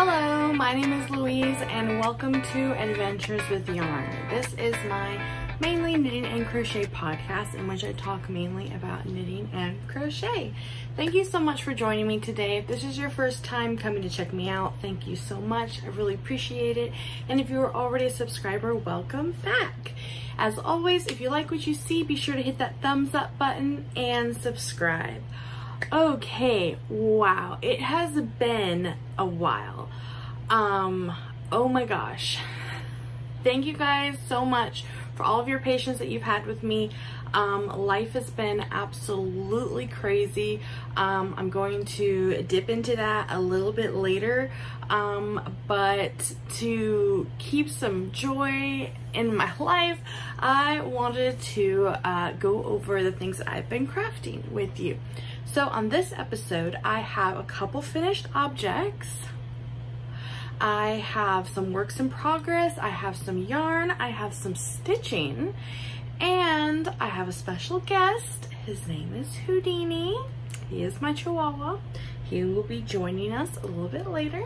Hello, my name is Louise and welcome to Adventures with Yarn. This is my mainly knitting and crochet podcast in which I talk mainly about knitting and crochet. Thank you so much for joining me today. If this is your first time coming to check me out, thank you so much. I really appreciate it. And if you are already a subscriber, welcome back. As always, if you like what you see, be sure to hit that thumbs up button and subscribe. Okay, wow, it has been a while. Oh my gosh. Thank you guys so much for all of your patience that you've had with me. Life has been absolutely crazy. I'm going to dip into that a little bit later, but to keep some joy in my life, I wanted to go over the things that I've been crafting with you. So on this episode, I have a couple finished objects. I have some works in progress, I have some yarn, I have some stitching, and I have a special guest. His name is Houdini. He is my Chihuahua. He will be joining us a little bit later.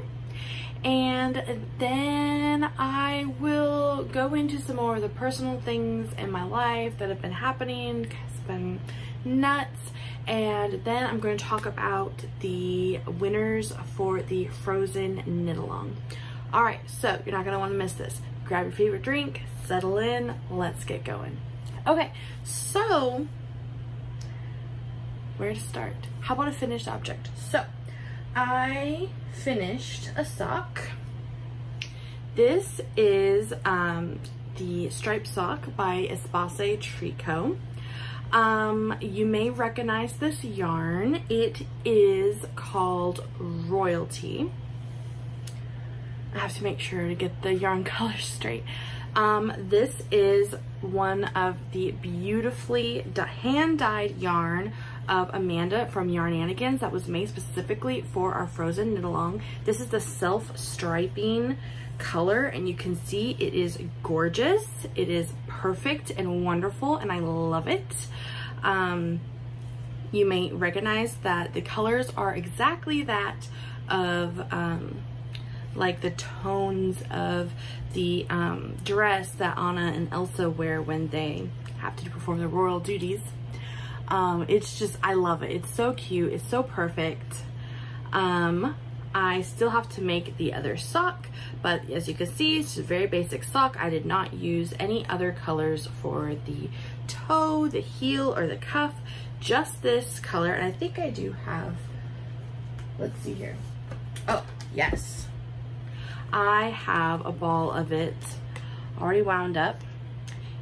And then I will go into some more of the personal things in my life that have been happening. It's been nuts. And then I'm going to talk about the winners for the Frozen Knit Along. All right, so you're not going to want to miss this. Grab your favorite drink, settle in, let's get going. Okay, so where to start? How about a finished object? So I finished a sock. This is the striped sock by Espace Tricot. You may recognize this yarn. It is called Royalty. I have to make sure to get the yarn colors straight. This is one of the beautifully hand-dyed yarn of Amanda from Yarnanigans that was made specifically for our Frozen Knit Along. This is the self-striping color, and you can see it is gorgeous. It is perfect and wonderful, and I love it. You may recognize that the colors are exactly that of like the tones of the dress that Anna and Elsa wear when they have to perform their royal duties. It's just, I love it. It's so cute. It's so perfect. I still have to make the other sock, but as you can see, it's a very basic sock. I did not use any other colors for the toe, the heel, or the cuff, just this color. And I think I do have, let's see here. Oh, yes. I have a ball of it already wound up.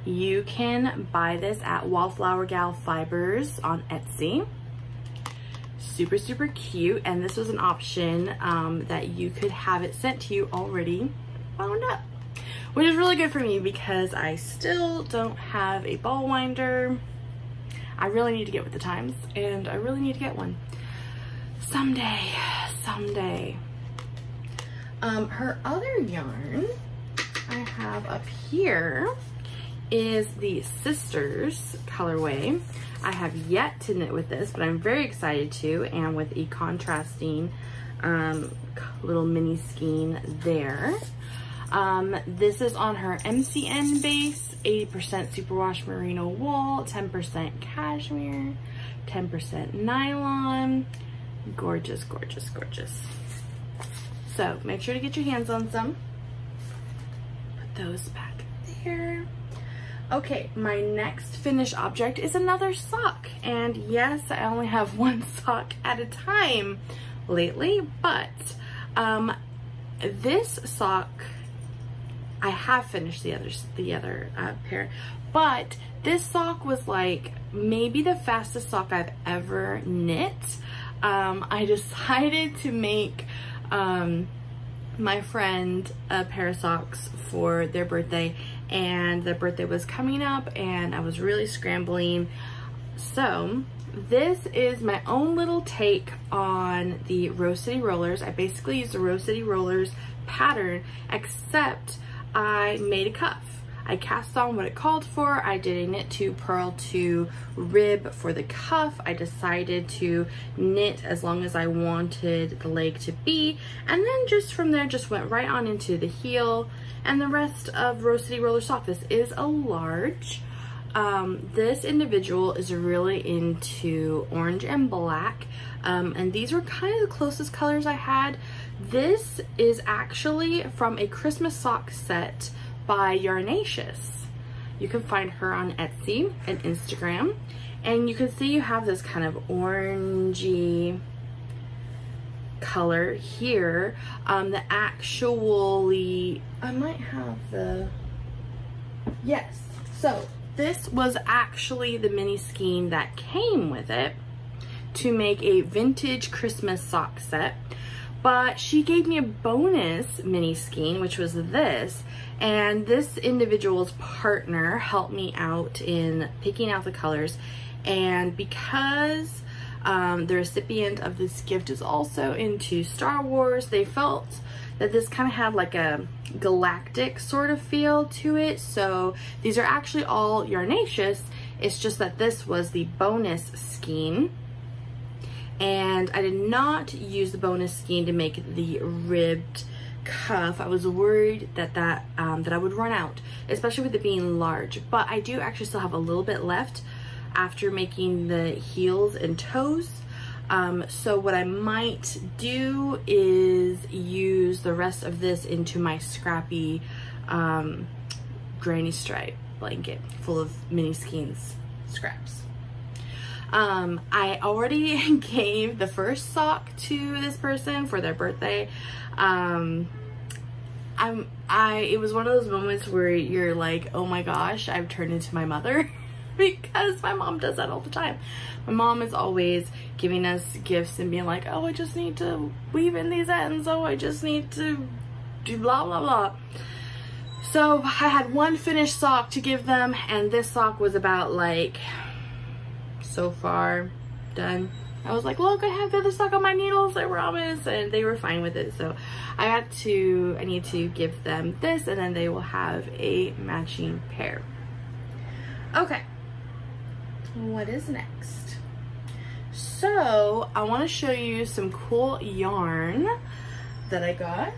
You can buy this at Wallflower Gal Fibers on Etsy. Super, super cute. And this was an option that you could have it sent to you already wound up, which is really good for me because I still don't have a ball winder. I really need to get with the times, and I really need to get one someday. Her other yarn I have up here is the Sisters colorway. I have yet to knit with this, but I'm very excited to, and with a contrasting little mini skein there. This is on her MCN base, 80% superwash merino wool, 10% cashmere, 10% nylon. Gorgeous, gorgeous, gorgeous. So make sure to get your hands on some. Put those back there. Okay, my next finished object is another sock. And yes, I only have one sock at a time lately, but this sock, I have finished the other pair, but this sock was like maybe the fastest sock I've ever knit. I decided to make my friend a pair of socks for their birthday, and their birthday was coming up and I was really scrambling. So this is my own little take on the Rose City Rollers. I basically used the Rose City Rollers pattern, except I made a cuff. I cast on what it called for. I did a knit to purl to rib for the cuff. I decided to knit as long as I wanted the leg to be, and then just from there just went right on into the heel and the rest of Rose City Roller Sock. This is a large. This individual is really into orange and black, and these were kind of the closest colors I had. This is actually from a Christmas sock set by Yarnacious. You can find her on Etsy and Instagram, and you can see you have this kind of orangey color here. The actually, I might have the, yes, so this was actually the mini skein that came with it to make a vintage Christmas sock set, but she gave me a bonus mini skein, which was this, and this individual's partner helped me out in picking out the colors, and because the recipient of this gift is also into Star Wars, they felt that this kind of had like a galactic sort of feel to it. So these are actually all Yarnacious. It's just that this was the bonus skein, and I did not use the bonus skein to make the ribbed cuff. I was worried that that I would run out, especially with it being large, but I do actually still have a little bit left after making the heels and toes. So what I might do is use the rest of this into my scrappy granny stripe blanket full of mini skeins scraps. I already gave the first sock to this person for their birthday. It was one of those moments where you're like, oh my gosh, I've turned into my mother. Because my mom does that all the time. My mom is always giving us gifts and being like, oh, I just need to weave in these ends. Oh, I just need to do blah, blah, blah. So I had one finished sock to give them, and this sock was about like, so far done. I was like, look, I have the other sock on my needles, I promise, and they were fine with it. So I need to give them this, and then they will have a matching pair. Okay. What is next? So I want to show you some cool yarn that I got.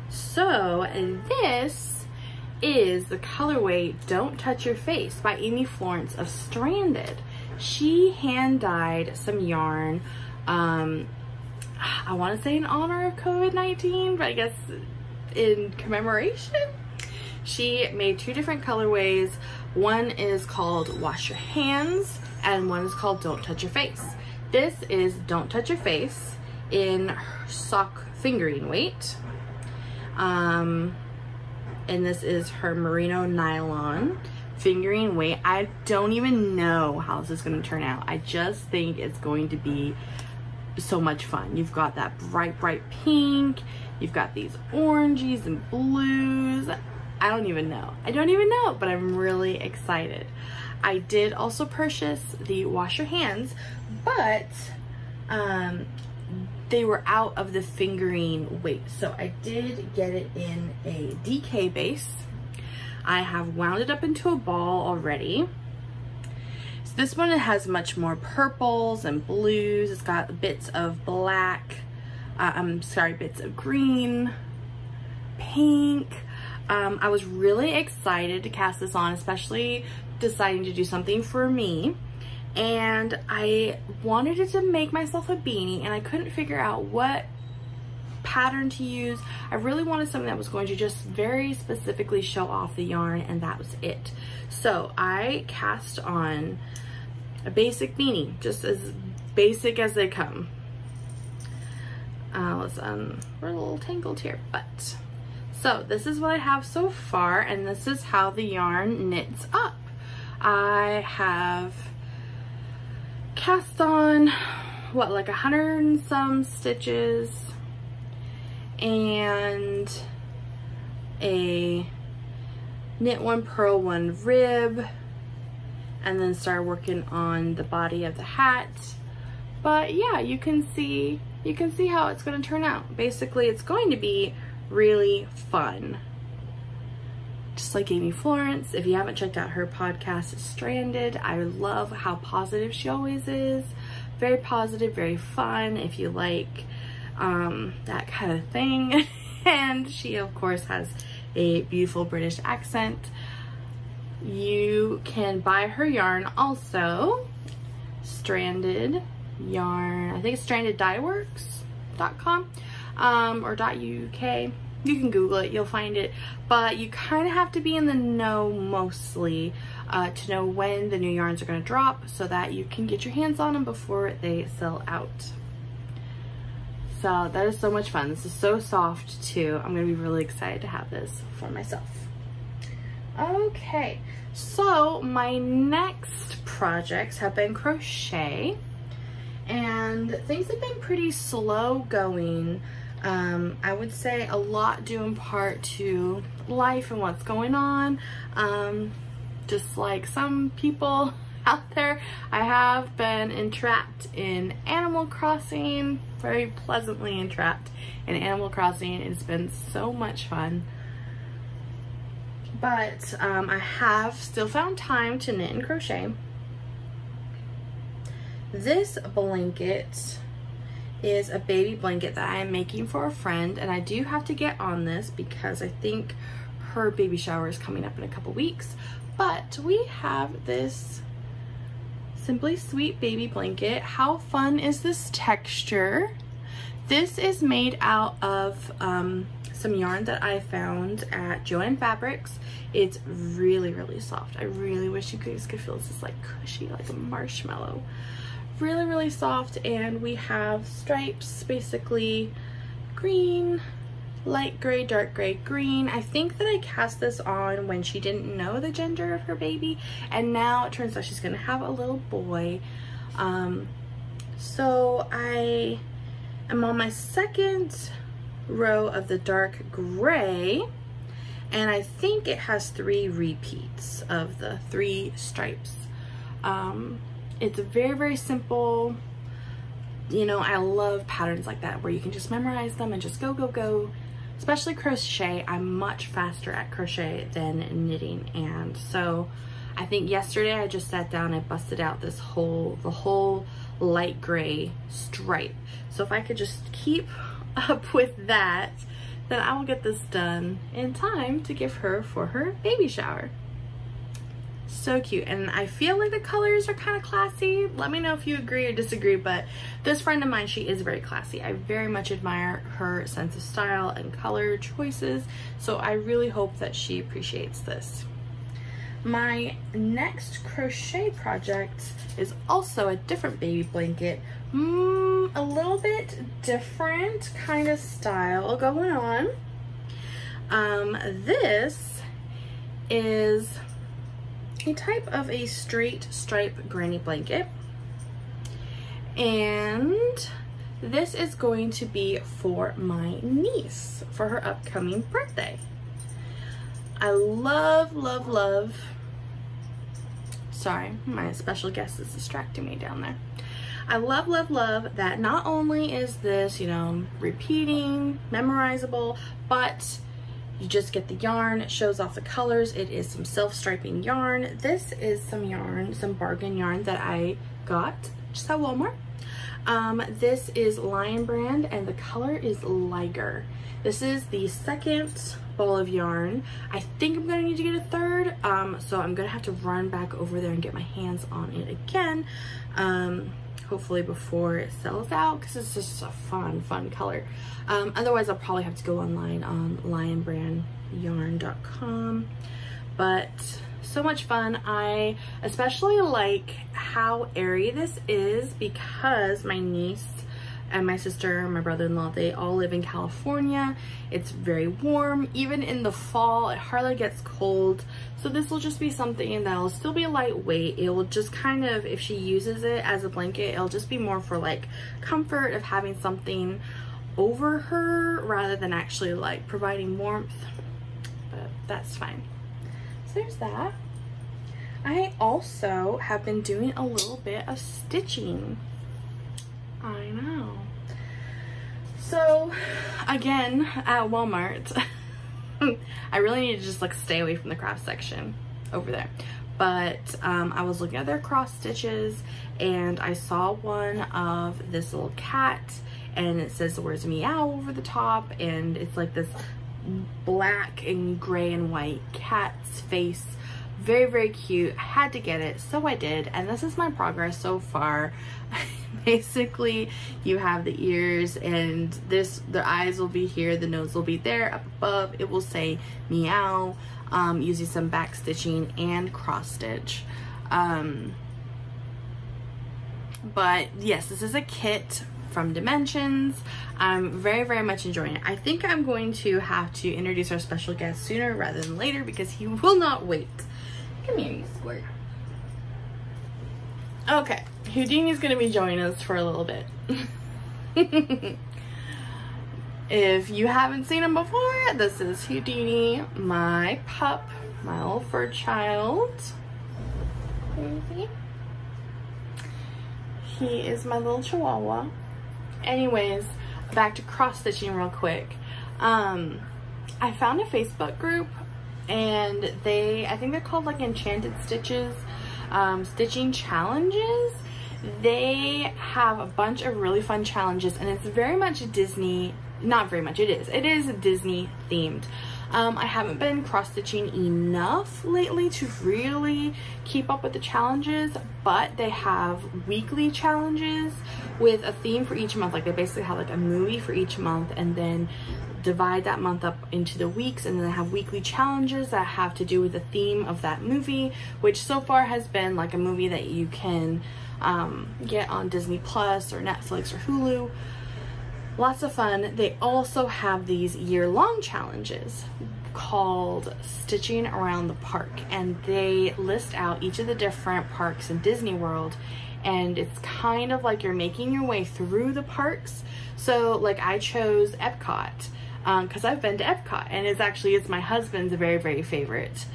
So, and this is the colorway Don't Touch Your Face by Amy Florence of Stranded. She hand dyed some yarn, I want to say in honor of COVID-19, but I guess in commemoration. She made two different colorways. One is called Wash Your Hands, and one is called Don't Touch Your Face. This is Don't Touch Your Face in sock fingering weight. And this is her merino nylon fingering weight. I don't even know how this is going to turn out. I just think it's going to be so much fun. You've got that bright pink. You've got these oranges and blues. I don't even know, but I'm really excited. I did also purchase the Wash Your Hands, but they were out of the fingering weight, so I did get it in a DK base. I have wound it up into a ball already. So this one, it has much more purples and blues. It's got bits of black, bits of green, pink. I was really excited to cast this on, especially deciding to do something for me. And I wanted it to make myself a beanie, and I couldn't figure out what pattern to use. I really wanted something that was going to just very specifically show off the yarn, and that was it. So I cast on a basic beanie, just as basic as they come. We're a little tangled here, but so this is what I have so far, and this is how the yarn knits up. I have cast on what, like 100 and some stitches, and a knit one, purl one, rib, and then start working on the body of the hat. But yeah, you can see how it's going to turn out. Basically, it's going to be really fun just like Amy Florence. If you haven't checked out her podcast, Stranded, I love how positive she always is. Very positive, very fun if you like that kind of thing. And she of course has a beautiful British accent. You can buy her yarn also, Stranded yarn, I think it's strandeddyeworks.com or .uk. You can Google it, you'll find it, but you kind of have to be in the know mostly to know when the new yarns are going to drop so that you can get your hands on them before they sell out. So that is so much fun. This is so soft too. I'm going to be really excited to have this for myself. Okay, so my next projects have been crochet, and things have been pretty slow going. I would say a lot due in part to life and what's going on. Just like some people out there, I have been entrapped in Animal Crossing, very pleasantly entrapped in Animal Crossing. It's been so much fun. But I have still found time to knit and crochet. This blanket is a baby blanket that I am making for a friend, and I do have to get on this because I think her baby shower is coming up in a couple weeks. But we have this Simply Sweet baby blanket. How fun is this texture? This is made out of some yarn that I found at Joann Fabrics. It's really, really soft. I really wish you guys could feel this. It's like cushy, like a marshmallow. Really, really soft, and we have stripes, basically green, light gray, dark gray, green. I think that I cast this on when she didn't know the gender of her baby, and now it turns out she's gonna have a little boy. So I am on my second row of the dark gray, and I think it has 3 repeats of the 3 stripes. It's very, very simple. You know, I love patterns like that where you can just memorize them and just go, go, go. Especially crochet, I'm much faster at crochet than knitting. And so I think yesterday I just sat down and busted out the whole light gray stripe. So if I could just keep up with that, then I will get this done in time to give her for her baby shower. So cute, and I feel like the colors are kind of classy. Let me know if you agree or disagree, but this friend of mine, she is very classy. I very much admire her sense of style and color choices, so I really hope that she appreciates this. My next crochet project is also a different baby blanket, a little bit different kind of style going on. This is a type of a straight stripe granny blanket, and this is going to be for my niece for her upcoming birthday. I love, love, love, sorry, my special guest is distracting me down there. I love, love, love that not only is this, you know, repeating, memorizable, but you just get the yarn, it shows off the colors. It is some self-striping yarn. This is some yarn, some bargain yarn that I got just at Walmart. This is Lion Brand, and the color is Liger. This is the second ball of yarn. I think I'm gonna need to get a third, so I'm gonna have to run back over there and get my hands on it again. Hopefully before it sells out, because it's just a fun color. Otherwise I'll probably have to go online on lionbrandyarn.com. But so much fun. I especially like how airy this is because my niece and my sister, my brother-in-law, they all live in California. It's very warm. Even in the fall, it hardly gets cold. So this will just be something that'll still be lightweight. It will just kind of, if she uses it as a blanket, it'll just be more for like comfort of having something over her rather than actually like providing warmth. But that's fine. So there's that. I also have been doing a little bit of stitching. I know. So again, at Walmart, I really need to just like stay away from the craft section over there. But I was looking at their cross stitches and I saw one of this little cat, and it says the words meow over the top, and it's like this black and gray and white cat's face. Very, very cute. I had to get it, so I did, and this is my progress so far. Basically, you have the ears, and their eyes will be here, the nose will be there. Up above, it will say meow, using some back stitching and cross stitch. But yes, this is a kit from Dimensions. I'm very, very much enjoying it. I think I'm going to have to introduce our special guest sooner rather than later because he will not wait. Come here, you squirt. Okay, Houdini's gonna be joining us for a little bit. If you haven't seen him before, this is Houdini, my pup, my little fur child. He is my little chihuahua. Anyways, back to cross stitching real quick. I found a Facebook group, and I think they're called like Enchanted Stitches, stitching challenges. They have a bunch of really fun challenges, and it's very much Disney, not very much, it is Disney themed. I haven't been cross stitching enough lately to really keep up with the challenges, but they have weekly challenges with a theme for each month. Like they basically have like a movie for each month, and then divide that month up into the weeks, and then they have weekly challenges that have to do with the theme of that movie, which so far has been like a movie that you can get on Disney Plus or Netflix or Hulu. Lots of fun. They also have these year-long challenges called Stitching Around the Park, and they list out each of the different parks in Disney World, and it's kind of like you're making your way through the parks. So like I chose Epcot because I've been to Epcot, and it's my husband's very, very favorite.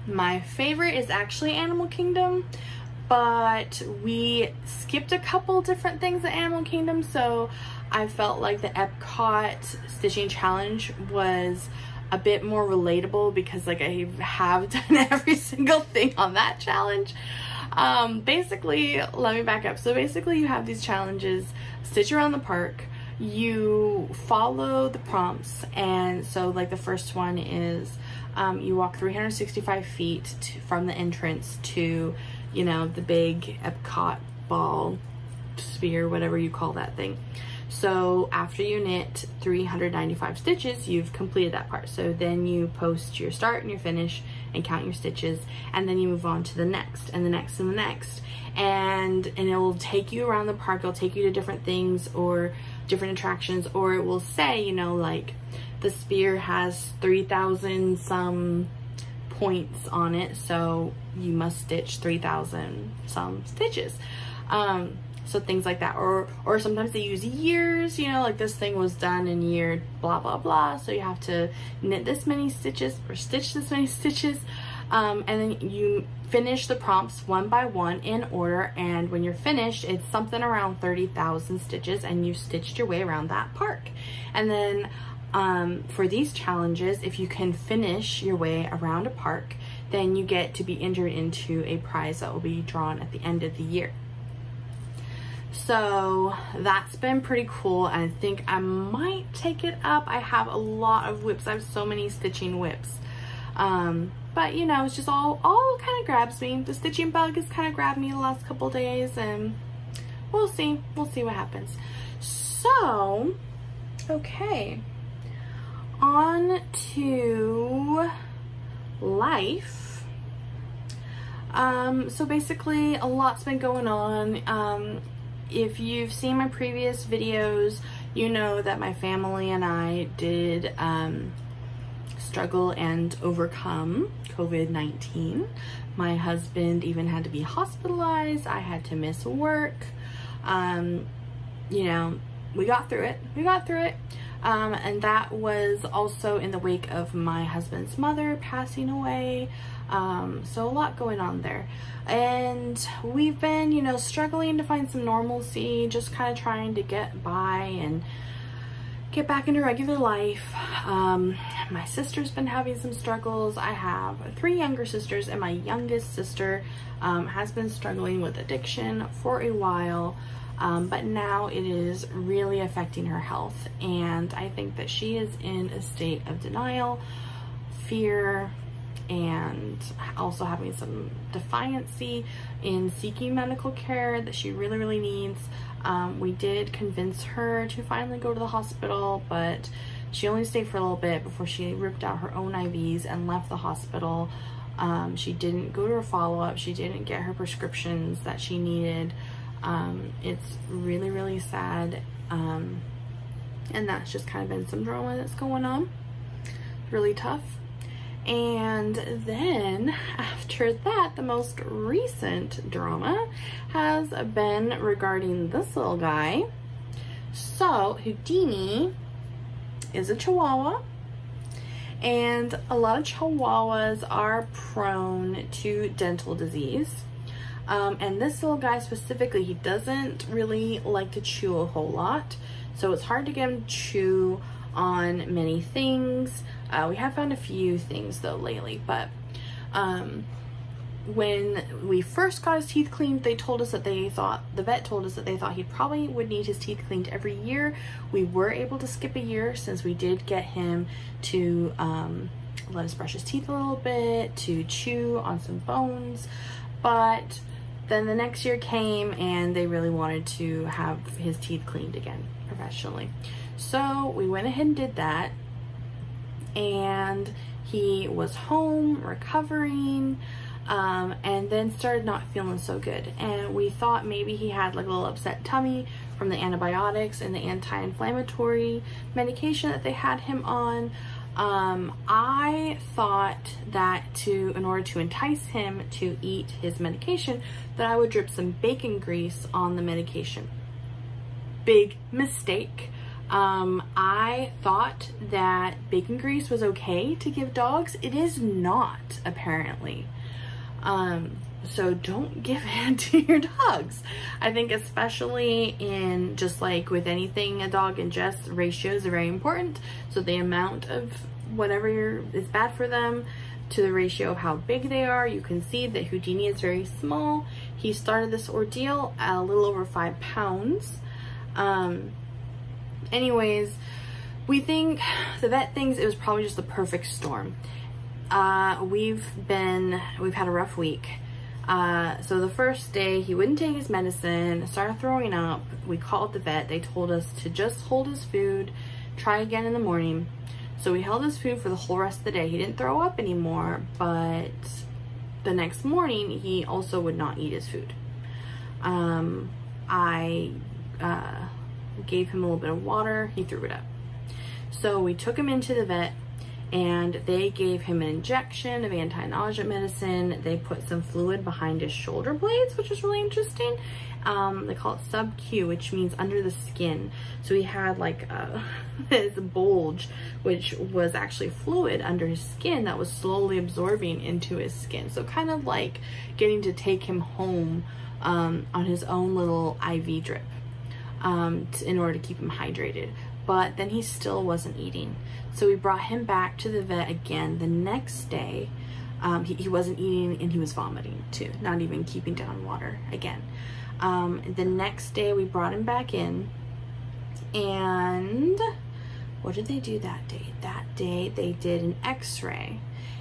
My favorite is actually Animal Kingdom, but we skipped a couple different things at Animal Kingdom, so I felt like the Epcot Stitching Challenge was a bit more relatable because like I have done every single thing on that challenge. Basically, let me back up. So basically you have these challenges, stitch around the park, you follow the prompts, and so like the first one is you walk 365 feet from the entrance to, you know, the big Epcot ball sphere, whatever you call that thing. So after you knit 395 stitches, you've completed that part. So then you post your start and your finish and count your stitches, and then you move on to the next and the next and the next, and it will take you around the park. It'll take you to different things or different attractions, or it will say, you know, like the spear has 3,000 some points on it, so you must stitch 3,000 some stitches. So things like that, or sometimes they use years, you know, like this thing was done in year blah blah blah, so you have to knit this many stitches or stitch this many stitches, and then you finish the prompts one by one in order, and when you're finished, it's something around 30,000 stitches, and you stitched your way around that park. And then for these challenges, if you can finish your way around a park, then you get to be entered into a prize that will be drawn at the end of the year. So that's been pretty cool. I think I might take it up. I have a lot of whips. I have so many stitching whips. But you know, it's just all kind of grabs me. The stitching bug has kind of grabbed me the last couple days, and we'll see what happens. So, okay. On to life. So basically a lot's been going on. If you've seen my previous videos, you know that my family and I did struggle and overcome COVID-19. My husband even had to be hospitalized. I had to miss work. You know, we got through it. And that was also in the wake of my husband's mother passing away. So a lot going on there. And we've been, you know, struggling to find some normalcy, just kind of trying to get by and get back into regular life. My sister's been having some struggles. I have 3 younger sisters, and my youngest sister has been struggling with addiction for a while, but now it is really affecting her health, and I think that she is in a state of denial, fear, and also having some defiancy in seeking medical care that she really needs. We did convince her to finally go to the hospital, but she only stayed for a little bit before she ripped out her own IVs and left the hospital. She didn't go to her follow-up. She didn't get her prescriptions that she needed. It's really sad, and that's just kind of been some drama that's going on. Really tough. And then after that, the most recent drama has been regarding this little guy. So Houdini is a Chihuahua, and a lot of Chihuahuas are prone to dental disease. And this little guy specifically, he doesn't really like to chew a whole lot, so it's hard to get him to chew on many things. We have found a few things though lately, but when we first got his teeth cleaned, the vet told us that they thought he probably would need his teeth cleaned every year. We were able to skip a year since we did get him to let us brush his teeth a little bit, to chew on some bones, but then the next year came and they really wanted to have his teeth cleaned again professionally. So we went ahead and did that, and he was home recovering, and then started not feeling so good, and we thought maybe he had like a little upset tummy from the antibiotics and the anti-inflammatory medication that they had him on. I thought that in order to entice him to eat his medication, that I would drip some bacon grease on the medication. Big mistake. I thought that bacon grease was okay to give dogs. It is not, apparently. So don't give it to your dogs. I think especially in just like with anything a dog ingests, ratios are very important. So the amount of whatever is bad for them to the ratio of how big they are. You can see that Houdini is very small. He started this ordeal at a little over 5 pounds. Anyways, the vet thinks it was probably just the perfect storm. We've had a rough week. So the first day he wouldn't take his medicine, started throwing up. We called the vet. They told us to just hold his food, try again in the morning. So we held his food for the whole rest of the day. He didn't throw up anymore, but the next morning he also would not eat his food. I gave him a little bit of water. He threw it up. So we took him into the vet, and they gave him an injection of anti-nausea medicine. They put some fluid behind his shoulder blades, which is really interesting. They call it sub-Q, which means under the skin. So he had like this bulge, which was actually fluid under his skin that was slowly absorbing into his skin. So kind of like getting to take him home on his own little IV drip in order to keep him hydrated. But then he still wasn't eating. So we brought him back to the vet again the next day. He wasn't eating, and he was vomiting too, not even keeping down water again. The next day we brought him back in, and what did they do that day? That day they did an x-ray,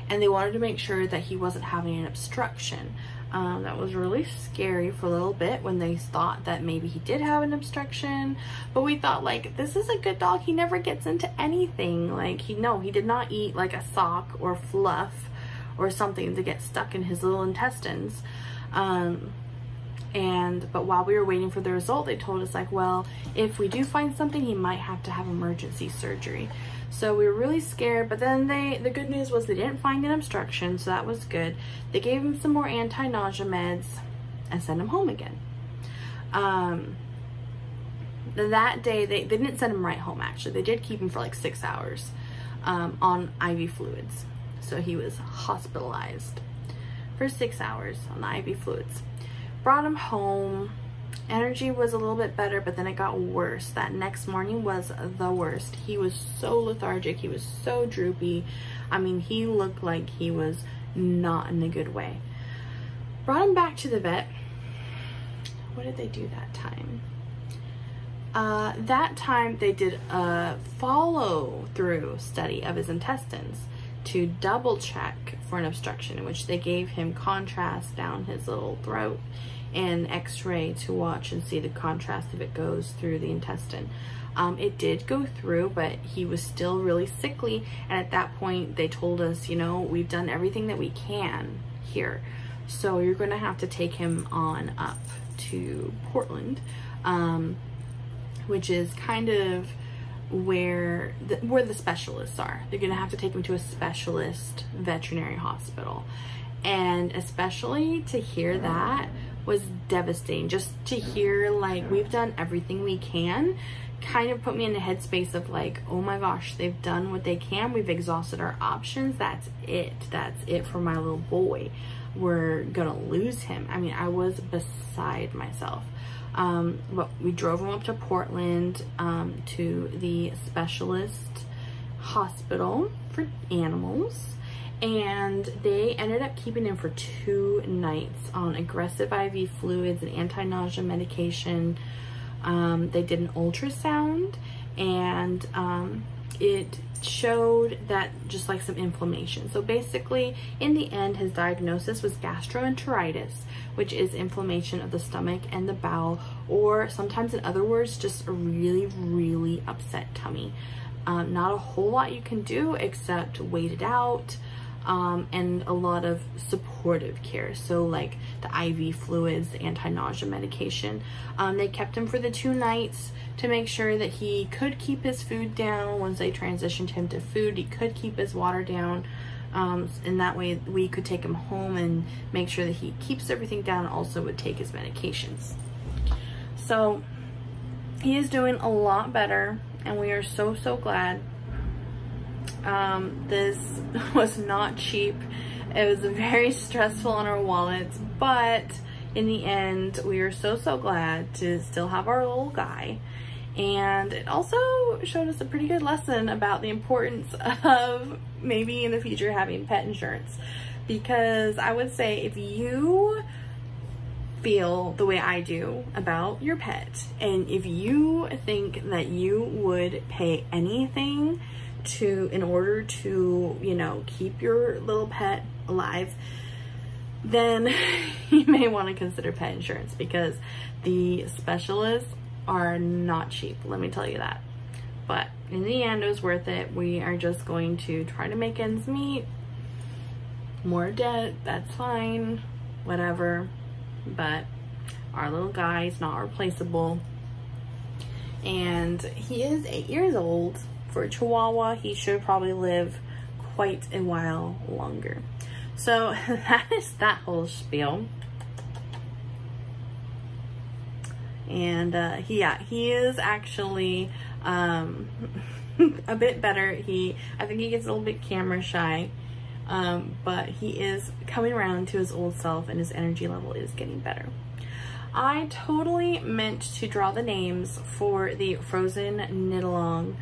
and they wanted to make sure that he wasn't having an obstruction. That was really scary for a little bit when they thought that maybe he did have an obstruction, but we thought, like, this is a good dog. He never gets into anything. Like, he did not eat like a sock or fluff or something to get stuck in his little intestines. But while we were waiting for the result, they told us, like, well, if we do find something, he might have to have emergency surgery. So we were really scared, but then the good news was they didn't find an obstruction, so that was good. They gave him some more anti-nausea meds and sent him home again. That day, they didn't send him right home, actually. They did keep him for like 6 hours on IV fluids. So he was hospitalized for 6 hours on the IV fluids. Brought him home. Energy was a little bit better, but then it got worse. That next morning was the worst. He was so lethargic. He was so droopy. I mean, he looked like he was not in a good way. Brought him back to the vet. What did they do that time? That time they did a follow-through study of his intestines to double check for an obstruction, in which they gave him contrast down his little throat and x-ray to watch and see the contrast if it goes through the intestine. It did go through, but he was still really sickly, and at that point they told us, you know, we've done everything that we can here, so you're going to have to take him on up to Portland, which is kind of where the specialists are. They're gonna have to take him to a specialist veterinary hospital, and especially to hear that was devastating. Just to hear like we've done everything we can kind of put me in the headspace of like, oh my gosh, they've done what they can, we've exhausted our options, that's it for my little boy, we're gonna lose him. I mean, I was beside myself. But we drove him up to Portland to the specialist hospital for animals, and they ended up keeping him for 2 nights on aggressive IV fluids and anti-nausea medication. They did an ultrasound, and it showed that just like some inflammation. So basically, in the end, his diagnosis was gastroenteritis, which is inflammation of the stomach and the bowel, or sometimes in other words, just a really, really upset tummy. Not a whole lot you can do except wait it out, and a lot of supportive care. So like the IV fluids, the anti-nausea medication. They kept him for the 2 nights to make sure that he could keep his food down. Once they transitioned him to food, he could keep his water down. And that way we could take him home and make sure that he keeps everything down, also would take his medications. So he is doing a lot better, and we are so, so glad. This was not cheap. It was very stressful on our wallets, but in the end, we are so, so glad to still have our little guy. And it also showed us a pretty good lesson about the importance of maybe in the future having pet insurance. Because I would say if you feel the way I do about your pet, and if you think that you would pay anything in order to, you know, keep your little pet alive, then you may want to consider pet insurance, because the specialists are not cheap, let me tell you that. But in the end, it was worth it. We are just going to try to make ends meet. More debt, that's fine, whatever, but our little guy is not replaceable. And he is 8 years old. For a Chihuahua, he should probably live quite a while longer. So that is that whole spiel. And he is actually a bit better. I think he gets a little bit camera shy, but he is coming around to his old self, and his energy level is getting better. I totally meant to draw the names for the Frozen knit-along.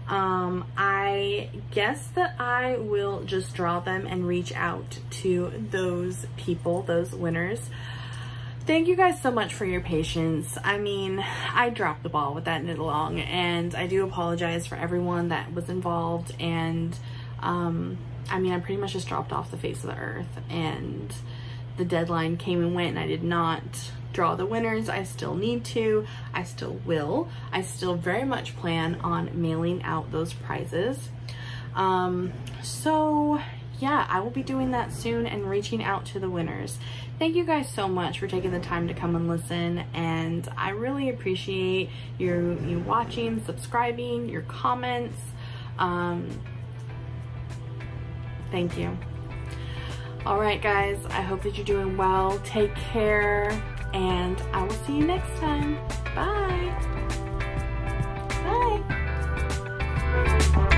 I guess that I will just draw them and reach out to those people, those winners. Thank you guys so much for your patience. I mean, I dropped the ball with that knit-along, and I do apologize for everyone that was involved. And I mean, I pretty much just dropped off the face of the earth, and the deadline came and went, and I did not draw the winners. I still need to. I still will. I still very much plan on mailing out those prizes. So yeah, I will be doing that soon and reaching out to the winners. Thank you guys so much for taking the time to come and listen, and I really appreciate you watching, subscribing, your comments. Thank you. All right, guys, I hope that you're doing well. Take care, and I will see you next time. Bye. Bye.